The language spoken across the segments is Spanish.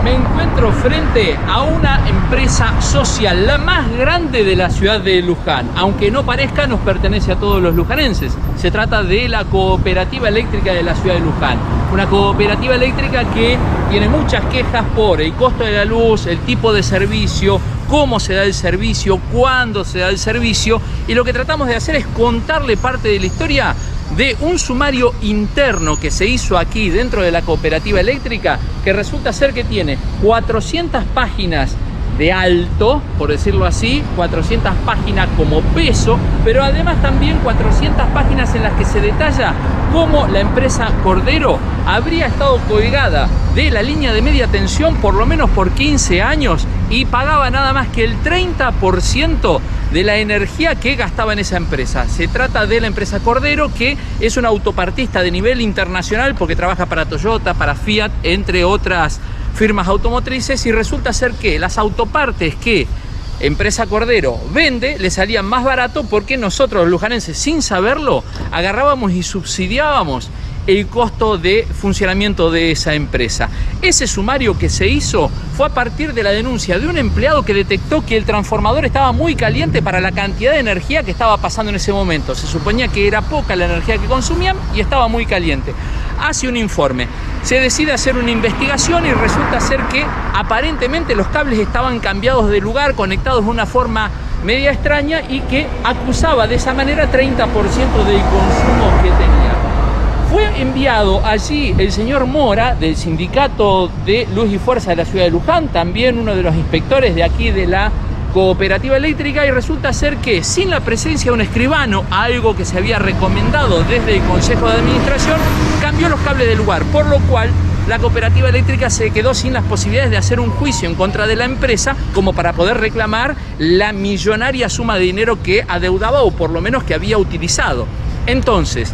Me encuentro frente a una empresa social, la más grande de la ciudad de Luján. Aunque no parezca, nos pertenece a todos los lujanenses. Se trata de la Cooperativa Eléctrica de la ciudad de Luján. Una cooperativa eléctrica que tiene muchas quejas por el costo de la luz, el tipo de servicio, cómo se da el servicio, cuándo se da el servicio. Y lo que tratamos de hacer es contarle parte de la historia de un sumario interno que se hizo aquí dentro de la cooperativa eléctrica, que resulta ser que tiene 400 páginas de alto, por decirlo así, 400 páginas como peso, pero además también 400 páginas en las que se detalla cómo la empresa Cordero habría estado colgada de la línea de media tensión por lo menos por 15 años y pagaba nada más que el 30% de la energía que gastaba en esa empresa. Se trata de la empresa Cordero, que es una autopartista de nivel internacional porque trabaja para Toyota, para Fiat, entre otras firmas automotrices, y resulta ser que las autopartes que empresa Cordero vende le salían más barato porque nosotros los lujanenses, sin saberlo, agarrábamos y subsidiábamos el costo de funcionamiento de esa empresa. Ese sumario que se hizo fue a partir de la denuncia de un empleado que detectó que el transformador estaba muy caliente para la cantidad de energía que estaba pasando en ese momento. Se suponía que era poca la energía que consumían y estaba muy caliente. Hace un informe, se decide hacer una investigación y resulta ser que aparentemente los cables estaban cambiados de lugar, conectados de una forma media extraña, y que acusaba de esa manera 30% del consumo que tenía. Fue enviado allí el señor Mora, del sindicato de Luz y Fuerza de la ciudad de Luján, también uno de los inspectores de aquí de la cooperativa eléctrica, y resulta ser que sin la presencia de un escribano, algo que se había recomendado desde el Consejo de Administración, cambió los cables del lugar, por lo cual la cooperativa eléctrica se quedó sin las posibilidades de hacer un juicio en contra de la empresa como para poder reclamar la millonaria suma de dinero que adeudaba, o por lo menos que había utilizado. Entonces,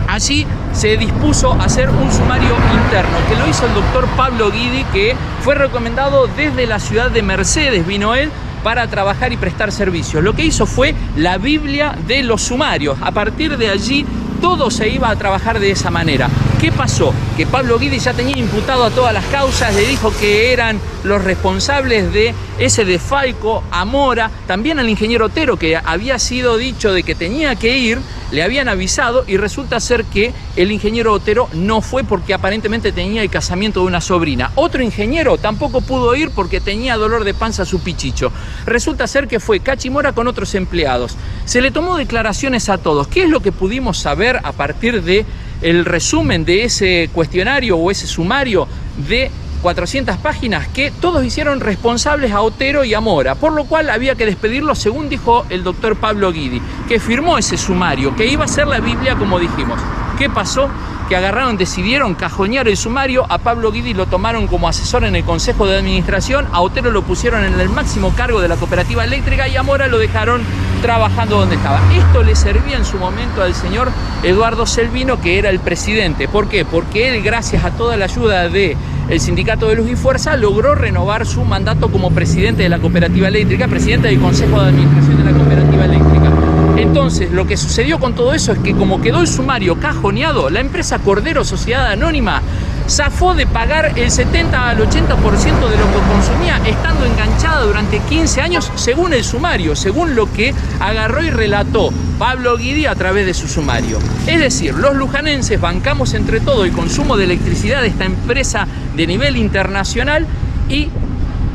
allí se dispuso a hacer un sumario interno, que lo hizo el doctor Pablo Guidi, que fue recomendado desde la ciudad de Mercedes, vino él para trabajar y prestar servicios. Lo que hizo fue la Biblia de los sumarios. A partir de allí todo se iba a trabajar de esa manera. ¿Qué pasó? Que Pablo Guidi ya tenía imputado a todas las causas, le dijo que eran los responsables de ese desfalco a Mora, también al ingeniero Otero, que había sido dicho de que tenía que ir, le habían avisado, y resulta ser que el ingeniero Otero no fue porque aparentemente tenía el casamiento de una sobrina. Otro ingeniero tampoco pudo ir porque tenía dolor de panza a su pichicho. Resulta ser que fue Cachi Mora con otros empleados. Se le tomó declaraciones a todos. ¿Qué es lo que pudimos saber a partir de el resumen de ese cuestionario o ese sumario de 400 páginas? Que todos hicieron responsables a Otero y a Mora, por lo cual había que despedirlo, según dijo el doctor Pablo Guidi, que firmó ese sumario, que iba a ser la Biblia, como dijimos. ¿Qué pasó? Que agarraron, decidieron cajonear el sumario, a Pablo Guidi lo tomaron como asesor en el Consejo de Administración, a Otero lo pusieron en el máximo cargo de la cooperativa eléctrica y a Mora lo dejaron trabajando donde estaba. Esto le servía en su momento al señor Eduardo Selvino, que era el presidente. ¿Por qué? Porque él, gracias a toda la ayuda de el sindicato de Luz y Fuerza, logró renovar su mandato como presidente de la cooperativa eléctrica, presidente del Consejo de Administración de la cooperativa eléctrica. Entonces, lo que sucedió con todo eso es que, como quedó el sumario cajoneado, la empresa Cordero Sociedad Anónima zafó de pagar el 70 al 80% de lo que consumía, estando enganchada durante 15 años, según el sumario, según lo que agarró y relató Pablo Guidi a través de su sumario. Es decir, los lujanenses bancamos entre todo el consumo de electricidad de esta empresa de nivel internacional, y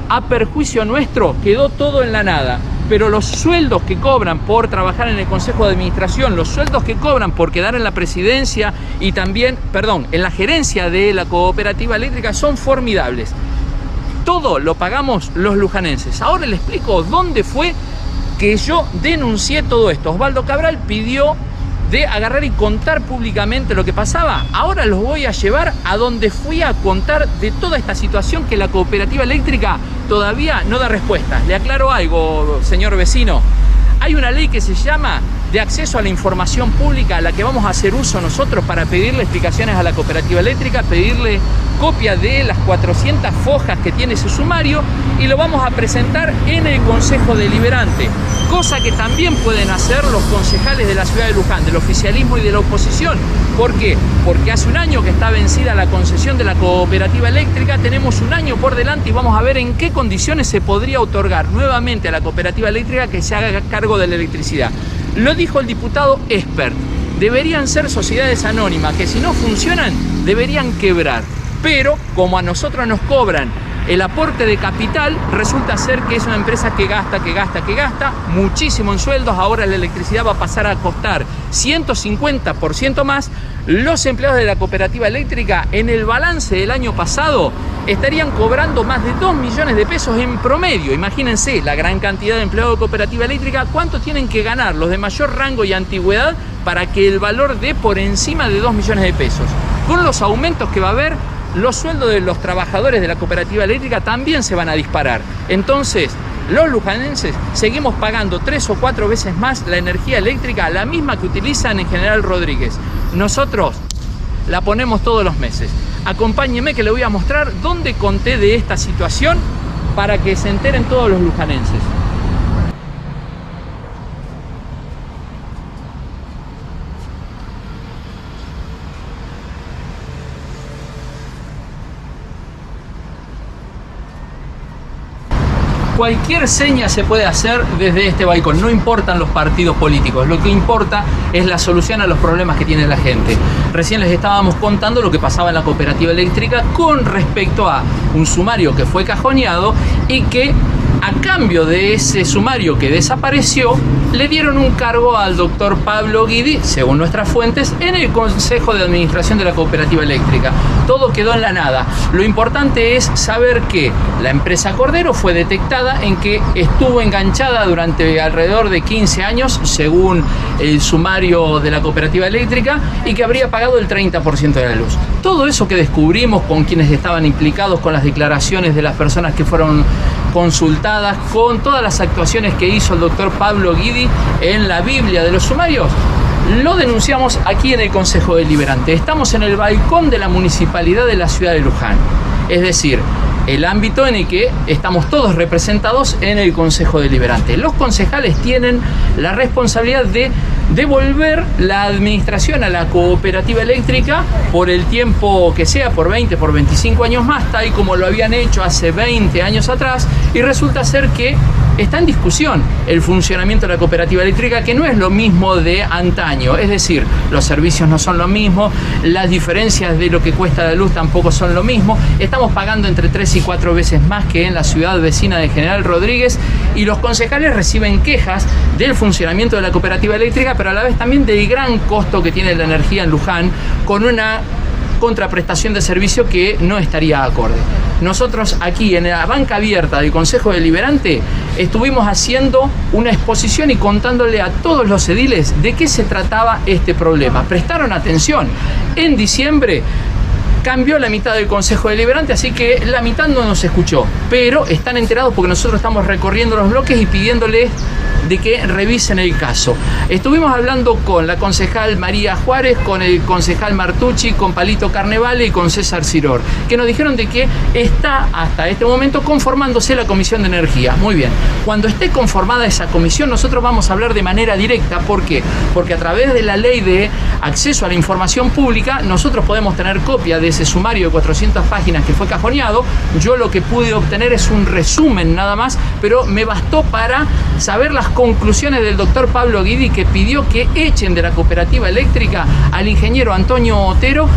a perjuicio nuestro quedó todo en la nada. Pero los sueldos que cobran por trabajar en el Consejo de Administración, los sueldos que cobran por quedar en la presidencia y también, en la gerencia de la cooperativa eléctrica son formidables. Todo lo pagamos los lujanenses. Ahora les explico dónde fue que yo denuncié todo esto. Osvaldo Cabral pidió de agarrar y contar públicamente lo que pasaba. Ahora los voy a llevar a donde fui a contar de toda esta situación que la cooperativa eléctrica todavía no da respuestas. Le aclaro algo, señor vecino. Hay una ley que se llama de acceso a la información pública, a la que vamos a hacer uso nosotros para pedirle explicaciones a la cooperativa eléctrica, pedirle copia de las 400 fojas que tiene ese sumario y lo vamos a presentar en el Consejo Deliberante, cosa que también pueden hacer los concejales de la ciudad de Luján, del oficialismo y de la oposición. ¿Por qué? Porque hace un año que está vencida la concesión de la cooperativa eléctrica, tenemos un año por delante y vamos a ver en qué condiciones se podría otorgar nuevamente a la cooperativa eléctrica que se haga cargo de la electricidad. Lo dijo el diputado Expert, deberían ser sociedades anónimas que si no funcionan deberían quebrar, pero como a nosotros nos cobran el aporte de capital, resulta ser que es una empresa que gasta muchísimo en sueldos. Ahora la electricidad va a pasar a costar 150% más. Los empleados de la cooperativa eléctrica en el balance del año pasado estarían cobrando más de 2 millones de pesos en promedio. Imagínense la gran cantidad de empleados de cooperativa eléctrica, cuánto tienen que ganar los de mayor rango y antigüedad para que el valor dé por encima de 2 millones de pesos. Con los aumentos que va a haber, los sueldos de los trabajadores de la cooperativa eléctrica también se van a disparar. Entonces, los lujanenses seguimos pagando 3 o 4 veces más la energía eléctrica, la misma que utilizan en General Rodríguez. Nosotros la ponemos todos los meses. Acompáñenme que le voy a mostrar dónde conté de esta situación para que se enteren todos los lujanenses. Cualquier seña se puede hacer desde este balcón, no importan los partidos políticos, lo que importa es la solución a los problemas que tiene la gente. Recién les estábamos contando lo que pasaba en la cooperativa eléctrica con respecto a un sumario que fue cajoneado y que a cambio de ese sumario que desapareció, le dieron un cargo al doctor Pablo Guidi, según nuestras fuentes, en el Consejo de Administración de la Cooperativa Eléctrica. Todo quedó en la nada. Lo importante es saber que la empresa Cordero fue detectada en que estuvo enganchada durante alrededor de 15 años, según el sumario de la Cooperativa Eléctrica, y que habría pagado el 30% de la luz. Todo eso que descubrimos con quienes estaban implicados, con las declaraciones de las personas que fueron consultadas, con todas las actuaciones que hizo el doctor Pablo Guidi en la Biblia de los sumarios, lo denunciamos aquí en el Consejo Deliberante. Estamos en el balcón de la Municipalidad de la ciudad de Luján, es decir, el ámbito en el que estamos todos representados en el Consejo Deliberante. Los concejales tienen la responsabilidad de devolver la administración a la cooperativa eléctrica por el tiempo que sea, por 20, por 25 años más, tal como lo habían hecho hace 20 años atrás, y resulta ser que está en discusión el funcionamiento de la cooperativa eléctrica, que no es lo mismo de antaño, es decir, los servicios no son lo mismo, las diferencias de lo que cuesta la luz tampoco son lo mismo, estamos pagando entre 3 y 4 veces más que en la ciudad vecina de General Rodríguez, y los concejales reciben quejas del funcionamiento de la cooperativa eléctrica, pero a la vez también del gran costo que tiene la energía en Luján, con una contraprestación de servicio que no estaría acorde. Nosotros aquí en la banca abierta del Consejo Deliberante estuvimos haciendo una exposición y contándole a todos los ediles de qué se trataba este problema. Prestaron atención. En diciembre cambió la mitad del Consejo Deliberante, así que la mitad no nos escuchó, pero están enterados porque nosotros estamos recorriendo los bloques y pidiéndoles de que revisen el caso. Estuvimos hablando con la concejal María Juárez, con el concejal Martucci, con Palito Carnevale y con César Ciror, que nos dijeron de que está hasta este momento conformándose la Comisión de Energía. Muy bien, cuando esté conformada esa comisión nosotros vamos a hablar de manera directa. ¿Por qué? Porque a través de la ley de acceso a la información pública nosotros podemos tener copia de ese sumario de 400 páginas que fue cajoneado. Yo lo que pude obtener es un resumen nada más, pero me bastó para saber las conclusiones del doctor Pablo Guidi, que pidió que echen de la cooperativa eléctrica al ingeniero Antonio Otero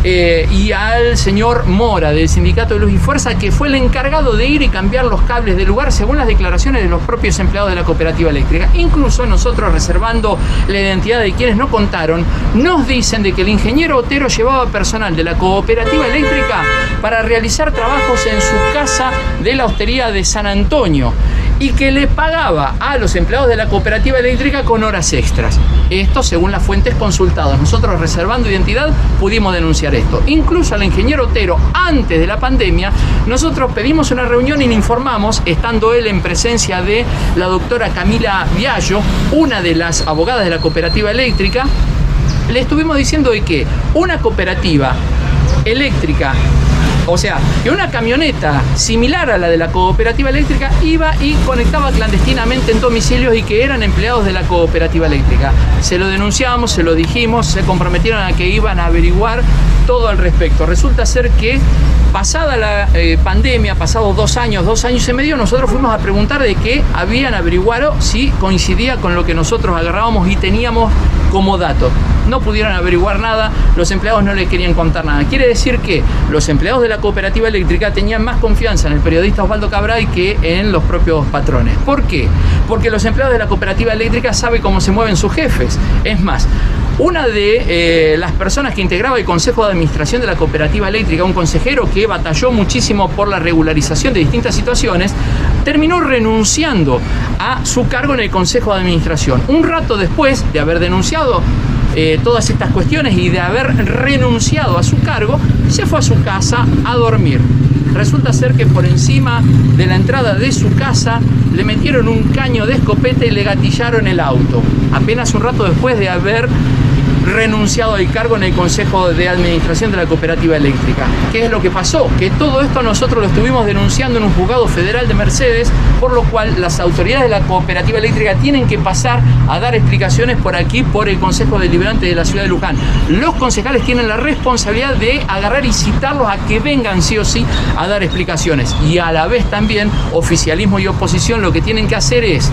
y al señor Mora del Sindicato de Luz y Fuerza, que fue el encargado de ir y cambiar los cables del lugar, según las declaraciones de los propios empleados de la cooperativa eléctrica. Incluso nosotros, reservando la identidad de quienes no contaron, nos dicen de que el ingeniero Otero llevaba personal de la cooperativa eléctrica para realizar trabajos en su casa de la hostería de San Antonio, y que le pagaba a los empleados de la cooperativa eléctrica con horas extras. Esto según las fuentes consultadas. Nosotros, reservando identidad, pudimos denunciar esto. Incluso al ingeniero Otero, antes de la pandemia, nosotros pedimos una reunión y le informamos, estando él en presencia de la doctora Camila Viallo, una de las abogadas de la cooperativa eléctrica, le estuvimos diciendo de que una cooperativa eléctrica O sea, que una camioneta similar a la de la cooperativa eléctrica iba y conectaba clandestinamente en domicilios y que eran empleados de la cooperativa eléctrica. Se lo denunciamos, se lo dijimos, se comprometieron a que iban a averiguar todo al respecto. Resulta ser que pasada la pandemia, pasados 2 años y medio, nosotros fuimos a preguntar de qué habían averiguado, si coincidía con lo que nosotros agarrábamos y teníamos como dato. No pudieron averiguar nada, los empleados no le querían contar nada. Quiere decir que los empleados de la cooperativa eléctrica tenían más confianza en el periodista Osvaldo Cabral que en los propios patrones. ¿Por qué? Porque los empleados de la cooperativa eléctrica saben cómo se mueven sus jefes. Es más, una de las personas que integraba el Consejo de Administración de la Cooperativa Eléctrica, un consejero que batalló muchísimo por la regularización de distintas situaciones, terminó renunciando a su cargo en el Consejo de Administración. Un rato después de haber denunciado todas estas cuestiones y de haber renunciado a su cargo, se fue a su casa a dormir. Resulta ser que por encima de la entrada de su casa le metieron un caño de escopeta y le gatillaron el auto. Apenas un rato después de haber renunciado al cargo en el Consejo de Administración de la Cooperativa Eléctrica. ¿Qué es lo que pasó? Que todo esto nosotros lo estuvimos denunciando en un juzgado federal de Mercedes, por lo cual las autoridades de la Cooperativa Eléctrica tienen que pasar a dar explicaciones por aquí, por el Consejo Deliberante de la ciudad de Luján. Los concejales tienen la responsabilidad de agarrar y citarlos a que vengan sí o sí a dar explicaciones. Y a la vez también, oficialismo y oposición lo que tienen que hacer es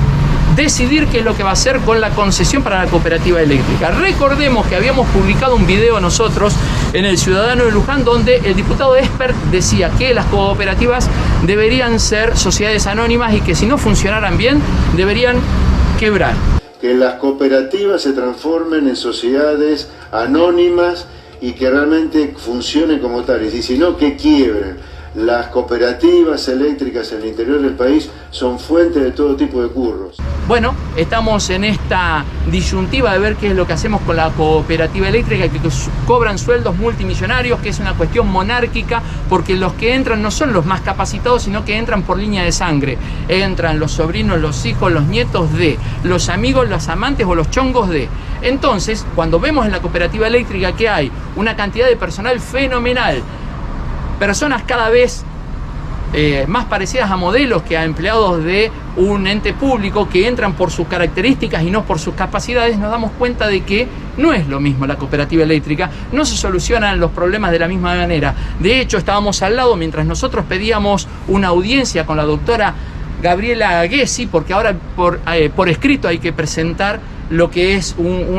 decidir qué es lo que va a hacer con la concesión para la cooperativa eléctrica. Recordemos que habíamos publicado un video nosotros en El Ciudadano de Luján donde el diputado Expert decía que las cooperativas deberían ser sociedades anónimas y que si no funcionaran bien deberían quebrar. Que las cooperativas se transformen en sociedades anónimas y que realmente funcionen como tales, y si no, que quiebren. Las cooperativas eléctricas en el interior del país son fuente de todo tipo de curros. Bueno, estamos en esta disyuntiva de ver qué es lo que hacemos con la cooperativa eléctrica, que cobran sueldos multimillonarios, que es una cuestión monárquica, porque los que entran no son los más capacitados, sino que entran por línea de sangre. Entran los sobrinos, los hijos, los nietos de, los amigos, los amantes o los chongos de. Entonces, cuando vemos en la cooperativa eléctrica que hay una cantidad de personal fenomenal, personas cada vez más parecidas a modelos que a empleados de un ente público que entran por sus características y no por sus capacidades, nos damos cuenta de que no es lo mismo la cooperativa eléctrica, no se solucionan los problemas de la misma manera. De hecho, estábamos al lado mientras nosotros pedíamos una audiencia con la doctora Gabriela Gessi, porque ahora por escrito hay que presentar lo que es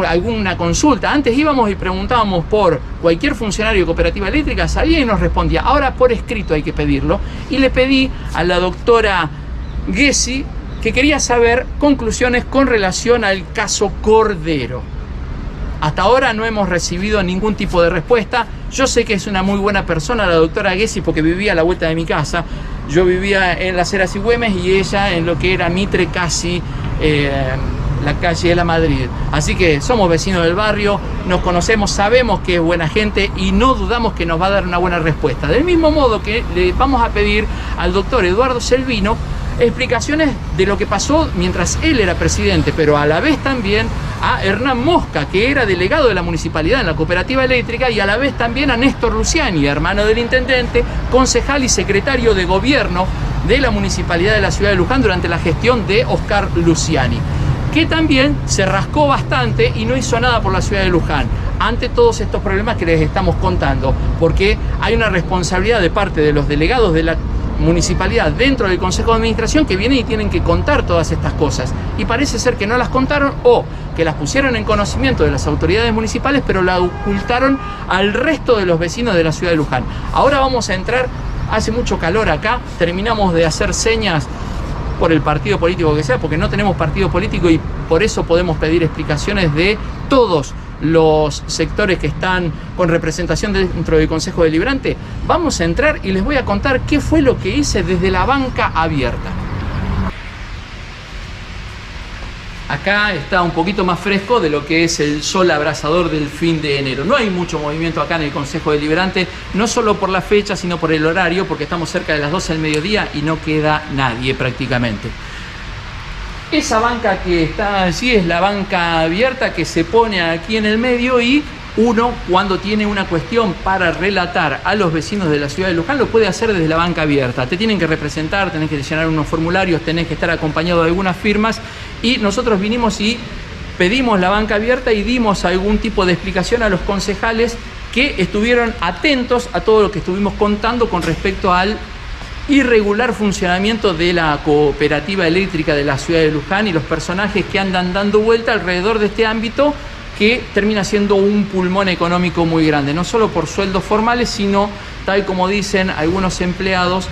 alguna consulta. Antes íbamos y preguntábamos por cualquier funcionario de cooperativa eléctrica, salía y nos respondía. Ahora por escrito hay que pedirlo. Y le pedí a la doctora Gessi que quería saber conclusiones con relación al caso Cordero. Hasta ahora no hemos recibido ningún tipo de respuesta. Yo sé que es una muy buena persona la doctora Gessi porque vivía a la vuelta de mi casa. Yo vivía en Las Heras y Güemes y ella en lo que era Mitre, casi la calle de la Madrid. Así que somos vecinos del barrio, nos conocemos, sabemos que es buena gente y no dudamos que nos va a dar una buena respuesta. Del mismo modo que le vamos a pedir al doctor Eduardo Selvino explicaciones de lo que pasó mientras él era presidente, pero a la vez también a Hernán Mosca, que era delegado de la municipalidad en la cooperativa eléctrica, y a la vez también a Néstor Luciani, hermano del intendente, concejal y secretario de gobierno de la municipalidad de la ciudad de Luján durante la gestión de Oscar Luciani, que también se rascó bastante y no hizo nada por la ciudad de Luján ante todos estos problemas que les estamos contando, porque hay una responsabilidad de parte de los delegados de la municipalidad dentro del Consejo de Administración que vienen y tienen que contar todas estas cosas, y parece ser que no las contaron o que las pusieron en conocimiento de las autoridades municipales pero la ocultaron al resto de los vecinos de la ciudad de Luján. Ahora vamos a entrar, hace mucho calor acá, terminamos de hacer señas por el partido político que sea, porque no tenemos partido político y por eso podemos pedir explicaciones de todos los sectores que están con representación dentro del Consejo Deliberante. Vamos a entrar y les voy a contar qué fue lo que hice desde la banca abierta. Acá está un poquito más fresco de lo que es el sol abrasador del fin de enero. No hay mucho movimiento acá en el Consejo Deliberante, no solo por la fecha, sino por el horario, porque estamos cerca de las 12 del mediodía y no queda nadie prácticamente. Esa banca que está allí es la banca abierta que se pone aquí en el medio y Uno, cuando tiene una cuestión para relatar a los vecinos de la ciudad de Luján, lo puede hacer desde la banca abierta. Te tienen que representar, tenés que llenar unos formularios, tenés que estar acompañado de algunas firmas, y nosotros vinimos y pedimos la banca abierta y dimos algún tipo de explicación a los concejales que estuvieron atentos a todo lo que estuvimos contando con respecto al irregular funcionamiento de la cooperativa eléctrica de la ciudad de Luján y los personajes que andan dando vuelta alrededor de este ámbito, que termina siendo un pulmón económico muy grande, no solo por sueldos formales, sino, tal como dicen algunos empleados,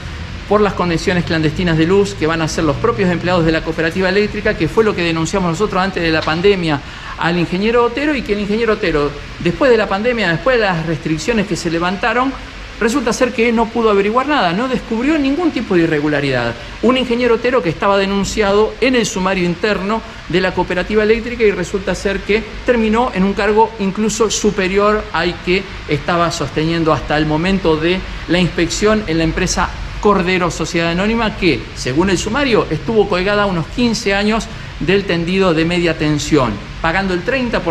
por las conexiones clandestinas de luz que van a ser los propios empleados de la cooperativa eléctrica, que fue lo que denunciamos nosotros antes de la pandemia al ingeniero Otero, y que el ingeniero Otero, después de la pandemia, después de las restricciones que se levantaron, resulta ser que no pudo averiguar nada, no descubrió ningún tipo de irregularidad. Un ingeniero Otero que estaba denunciado en el sumario interno de la cooperativa eléctrica, y resulta ser que terminó en un cargo incluso superior al que estaba sosteniendo hasta el momento de la inspección en la empresa Cordero Sociedad Anónima, que, según el sumario, estuvo colgada unos 15 años del tendido de media tensión, pagando el 30%,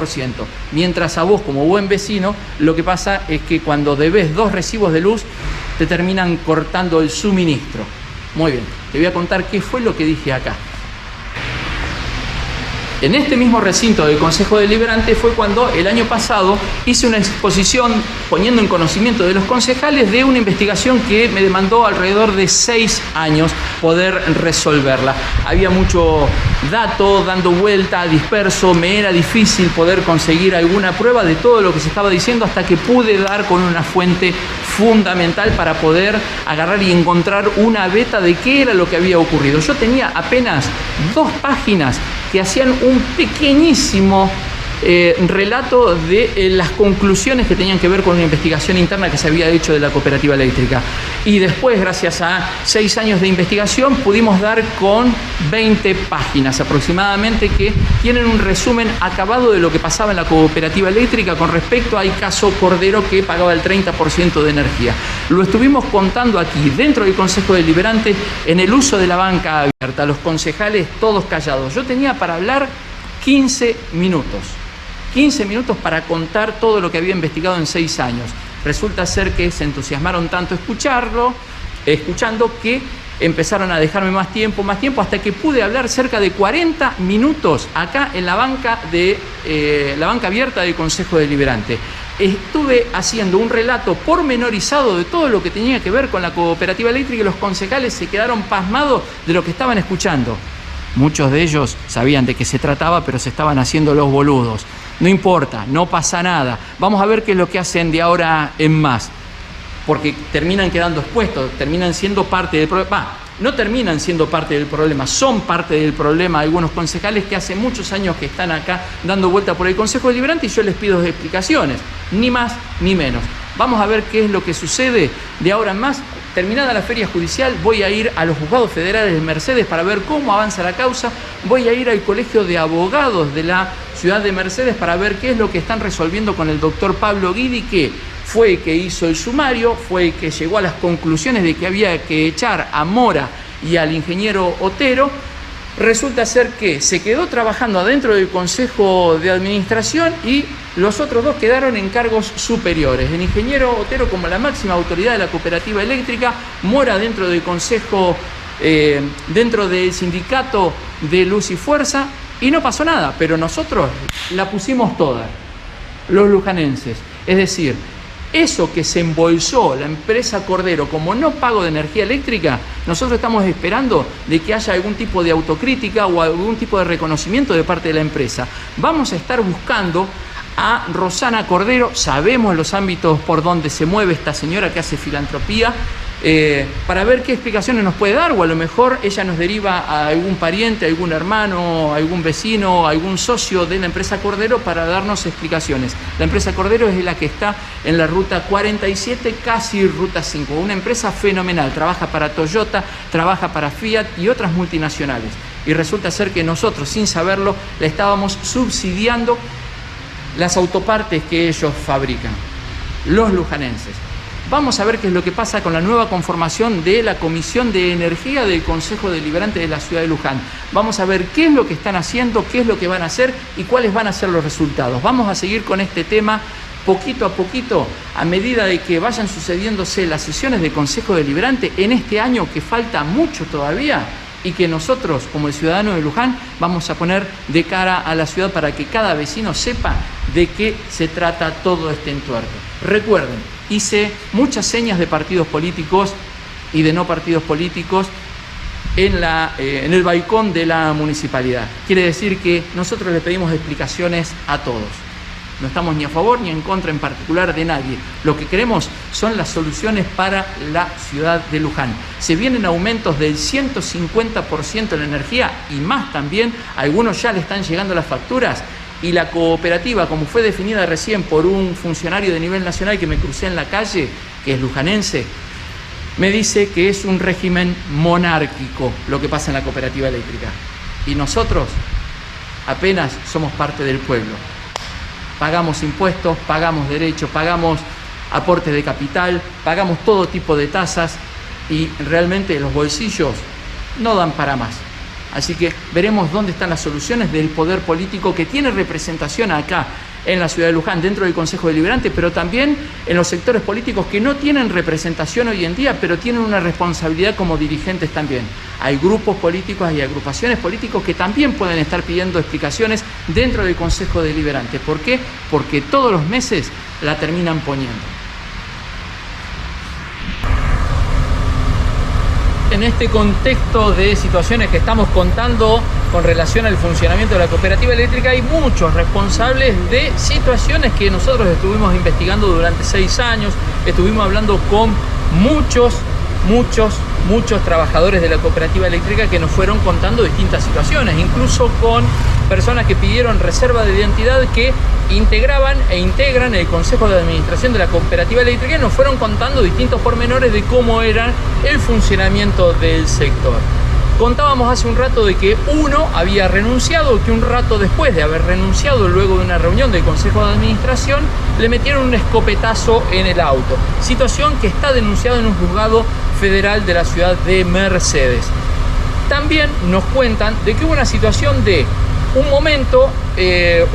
mientras a vos, como buen vecino, lo que pasa es que cuando debes 2 recibos de luz, te terminan cortando el suministro. Muy bien, te voy a contar qué fue lo que dije acá. En este mismo recinto del Consejo Deliberante fue cuando el año pasado hice una exposición poniendo en conocimiento de los concejales de una investigación que me demandó alrededor de 6 años poder resolverla. Había mucho dato dando vuelta, disperso, me era difícil poder conseguir alguna prueba de todo lo que se estaba diciendo, hasta que pude dar con una fuente fundamental para poder agarrar y encontrar una beta de qué era lo que había ocurrido. Yo tenía apenas 2 páginas que hacían un pequeñísimo relato de las conclusiones que tenían que ver con una investigación interna que se había hecho de la cooperativa eléctrica. Y después, gracias a 6 años de investigación, pudimos dar con 20 páginas aproximadamente que tienen un resumen acabado de lo que pasaba en la cooperativa eléctrica con respecto al caso Cordero, que pagaba el 30% de energía. Lo estuvimos contando aquí, dentro del Consejo Deliberante, en el uso de la banca abierta, los concejales todos callados. Yo tenía para hablar 15 minutos. 15 minutos para contar todo lo que había investigado en 6 años. Resulta ser que se entusiasmaron tanto escuchando, que empezaron a dejarme más tiempo, hasta que pude hablar cerca de 40 minutos acá en la banca abierta del Consejo Deliberante. Estuve haciendo un relato pormenorizado de todo lo que tenía que ver con la cooperativa eléctrica, y los concejales se quedaron pasmados de lo que estaban escuchando. Muchos de ellos sabían de qué se trataba, pero se estaban haciendo los boludos. No importa, no pasa nada. Vamos a ver qué es lo que hacen de ahora en más. Porque terminan quedando expuestos, terminan siendo parte del problema. No terminan siendo parte del problema, son parte del problema algunos concejales que hace muchos años que están acá dando vuelta por el Consejo Deliberante, y yo les pido explicaciones, ni más ni menos. Vamos a ver qué es lo que sucede de ahora en más. Terminada la feria judicial, voy a ir a los juzgados federales de Mercedes para ver cómo avanza la causa. Voy a ir al Colegio de Abogados de la ciudad de Mercedes para ver qué es lo que están resolviendo con el doctor Pablo Guidi, que fue el que hizo el sumario, fue el que llegó a las conclusiones de que había que echar a Mora y al ingeniero Otero. Resulta ser que se quedó trabajando adentro del Consejo de Administración, y los otros 2 quedaron en cargos superiores. El ingeniero Otero como la máxima autoridad de la cooperativa eléctrica, Mora dentro del Consejo, dentro del sindicato de Luz y Fuerza, y no pasó nada, pero nosotros la pusimos toda, los lujanenses. Es decir, eso que se embolsó la empresa Cordero como no pago de energía eléctrica, nosotros estamos esperando de que haya algún tipo de autocrítica o algún tipo de reconocimiento de parte de la empresa. Vamos a estar buscando a Rosana Cordero, sabemos los ámbitos por donde se mueve esta señora que hace filantropía, para ver qué explicaciones nos puede dar, o a lo mejor ella nos deriva a algún pariente, algún hermano, algún vecino, algún socio de la empresa Cordero para darnos explicaciones. La empresa Cordero es la que está en la ruta 47, casi ruta 5, una empresa fenomenal, trabaja para Toyota, trabaja para Fiat y otras multinacionales, y resulta ser que nosotros, sin saberlo, le estábamos subsidiando las autopartes que ellos fabrican, los lujanenses. Vamos a ver qué es lo que pasa con la nueva conformación de la Comisión de Energía del Consejo Deliberante de la ciudad de Luján. Vamos a ver qué es lo que están haciendo, qué es lo que van a hacer y cuáles van a ser los resultados. Vamos a seguir con este tema poquito a poquito, a medida de que vayan sucediéndose las sesiones de Consejo Deliberante en este año, que falta mucho todavía, y que nosotros, como el ciudadano de Luján, vamos a poner de cara a la ciudad para que cada vecino sepa de qué se trata todo este entuerto. Recuerden, hice muchas señas de partidos políticos y de no partidos políticos en el balcón de la municipalidad. Quiere decir que nosotros le pedimos explicaciones a todos. No estamos ni a favor ni en contra en particular de nadie. Lo que queremos son las soluciones para la ciudad de Luján. Se vienen aumentos del 150% en la energía y más también. A algunos ya le están llegando las facturas. Y la cooperativa, como fue definida recién por un funcionario de nivel nacional que me crucé en la calle, que es lujanense, me dice que es un régimen monárquico lo que pasa en la cooperativa eléctrica. Y nosotros apenas somos parte del pueblo. Pagamos impuestos, pagamos derechos, pagamos aportes de capital, pagamos todo tipo de tasas y realmente los bolsillos no dan para más. Así que veremos dónde están las soluciones del poder político que tiene representación acá en la ciudad de Luján, dentro del Consejo Deliberante, pero también en los sectores políticos que no tienen representación hoy en día, pero tienen una responsabilidad como dirigentes también. Hay grupos políticos y agrupaciones políticos que también pueden estar pidiendo explicaciones dentro del Consejo Deliberante. ¿Por qué? Porque todos los meses la terminan poniendo. En este contexto de situaciones que estamos contando con relación al funcionamiento de la cooperativa eléctrica, hay muchos responsables de situaciones que nosotros estuvimos investigando durante 6 años. Estuvimos hablando con muchos trabajadores de la cooperativa eléctrica que nos fueron contando distintas situaciones, incluso con personas que pidieron reserva de identidad que integraban e integran el Consejo de Administración de la cooperativa eléctrica y nos fueron contando distintos pormenores de cómo era el funcionamiento del sector. Contábamos hace un rato de que uno había renunciado, que un rato después de haber renunciado, luego de una reunión del Consejo de Administración, le metieron un escopetazo en el auto. Situación que está denunciada en un juzgado federal de la ciudad de Mercedes. También nos cuentan de que hubo una situación de un momento,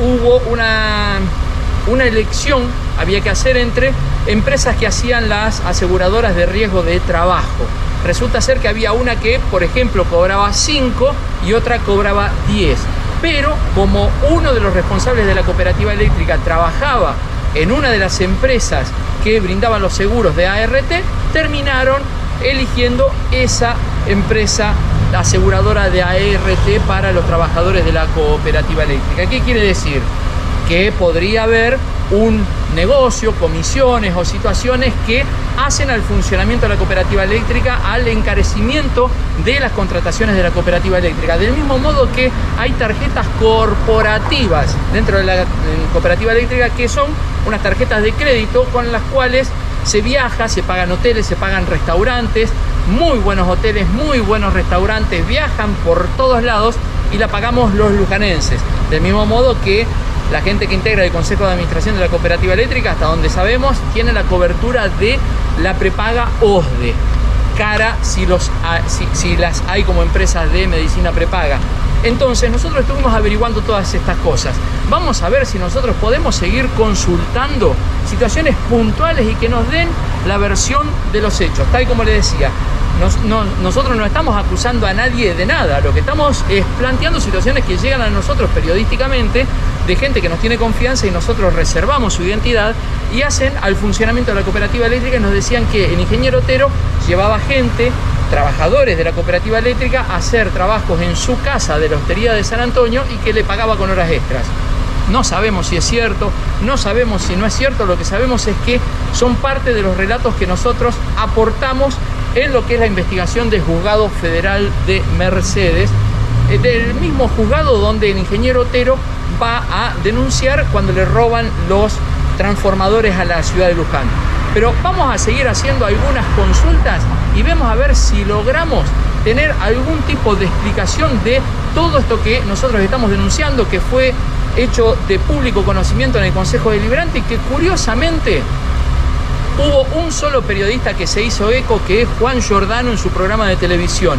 hubo una elección, había que hacer entre empresas que hacían las aseguradoras de riesgo de trabajo. Resulta ser que había una que, por ejemplo, cobraba 5 y otra cobraba 10. Pero como uno de los responsables de la cooperativa eléctrica trabajaba en una de las empresas que brindaban los seguros de ART, terminaron eligiendo esa empresa aseguradora de ART para los trabajadores de la cooperativa eléctrica. ¿Qué quiere decir? Que podría haber un negocio, comisiones o situaciones que hacen al funcionamiento de la cooperativa eléctrica, al encarecimiento de las contrataciones de la cooperativa eléctrica. Del mismo modo que hay tarjetas corporativas dentro de la cooperativa eléctrica que son unas tarjetas de crédito con las cuales se viaja, se pagan hoteles, se pagan restaurantes, muy buenos hoteles, muy buenos restaurantes, viajan por todos lados y la pagamos los lujanenses. Del mismo modo que la gente que integra el Consejo de Administración de la cooperativa eléctrica, hasta donde sabemos, tiene la cobertura de la prepaga OSDE, cara si las hay como empresas de medicina prepaga. Entonces nosotros estuvimos averiguando todas estas cosas. Vamos a ver si nosotros podemos seguir consultando situaciones puntuales y que nos den la versión de los hechos. Tal como le decía, nosotros no estamos acusando a nadie de nada. Lo que estamos es planteando situaciones que llegan a nosotros periodísticamente de gente que nos tiene confianza y nosotros reservamos su identidad y hacen al funcionamiento de la cooperativa eléctrica y nos decían que el ingeniero Otero llevaba gente, trabajadores de la cooperativa eléctrica, a hacer trabajos en su casa de la Hostería de San Antonio y que le pagaba con horas extras. No sabemos si es cierto, no sabemos si no es cierto, lo que sabemos es que son parte de los relatos que nosotros aportamos en lo que es la investigación del Juzgado Federal de Mercedes, del mismo juzgado donde el ingeniero Otero va a denunciar cuando le roban los transformadores a la ciudad de Luján. Pero vamos a seguir haciendo algunas consultas y vemos a ver si logramos tener algún tipo de explicación de todo esto que nosotros estamos denunciando, que fue hecho de público conocimiento en el Consejo Deliberante y que curiosamente hubo un solo periodista que se hizo eco, que es Juan Giordano en su programa de televisión.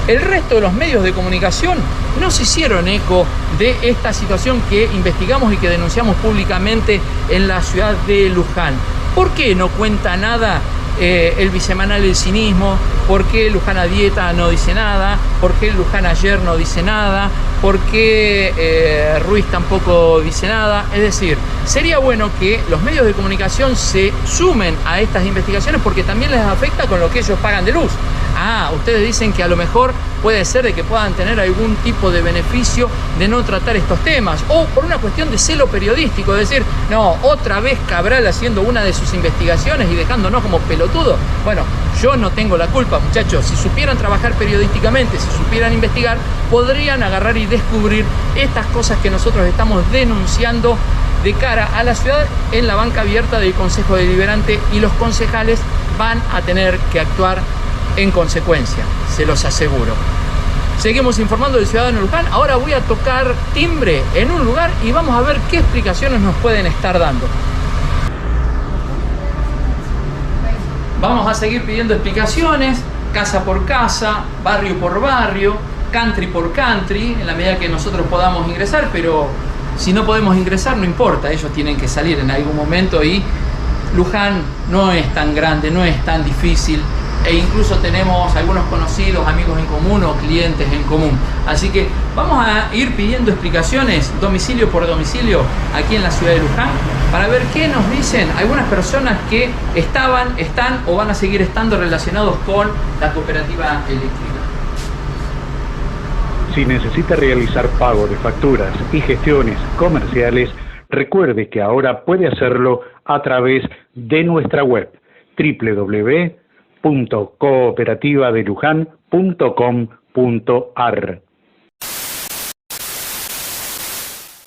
El resto de los medios de comunicación no se hicieron eco de esta situación que investigamos y que denunciamos públicamente en la ciudad de Luján. ¿Por qué no cuenta nada el bisemanal El Cinismo? ¿Por qué Luján a Dieta no dice nada? ¿Por qué Luján Ayer no dice nada? ¿Por qué Ruiz tampoco dice nada? Es decir, sería bueno que los medios de comunicación se sumen a estas investigaciones porque también les afecta con lo que ellos pagan de luz. Ustedes dicen que a lo mejor puede ser de que puedan tener algún tipo de beneficio de no tratar estos temas, o por una cuestión de celo periodístico, decir, no, otra vez Cabral haciendo una de sus investigaciones y dejándonos como pelotudos. Bueno, yo no tengo la culpa, muchachos. Si supieran trabajar periodísticamente, si supieran investigar, podrían agarrar y descubrir estas cosas que nosotros estamos denunciando de cara a la ciudad en la banca abierta del Consejo Deliberante, y los concejales van a tener que actuar en consecuencia, se los aseguro. Seguimos informando del ciudadano Luján. Ahora voy a tocar timbre en un lugar y vamos a ver qué explicaciones nos pueden estar dando. Vamos a seguir pidiendo explicaciones, casa por casa, barrio por barrio, country por country, en la medida que nosotros podamos ingresar, pero si no podemos ingresar no importa, ellos tienen que salir en algún momento, y Luján no es tan grande, no es tan difícil, e incluso tenemos algunos conocidos, amigos en común o clientes en común. Así que vamos a ir pidiendo explicaciones domicilio por domicilio aquí en la ciudad de Luján para ver qué nos dicen algunas personas que están o van a seguir estando relacionados con la cooperativa eléctrica. Si necesita realizar pago de facturas y gestiones comerciales, recuerde que ahora puede hacerlo a través de nuestra web www.cooperativadeluján.com.ar.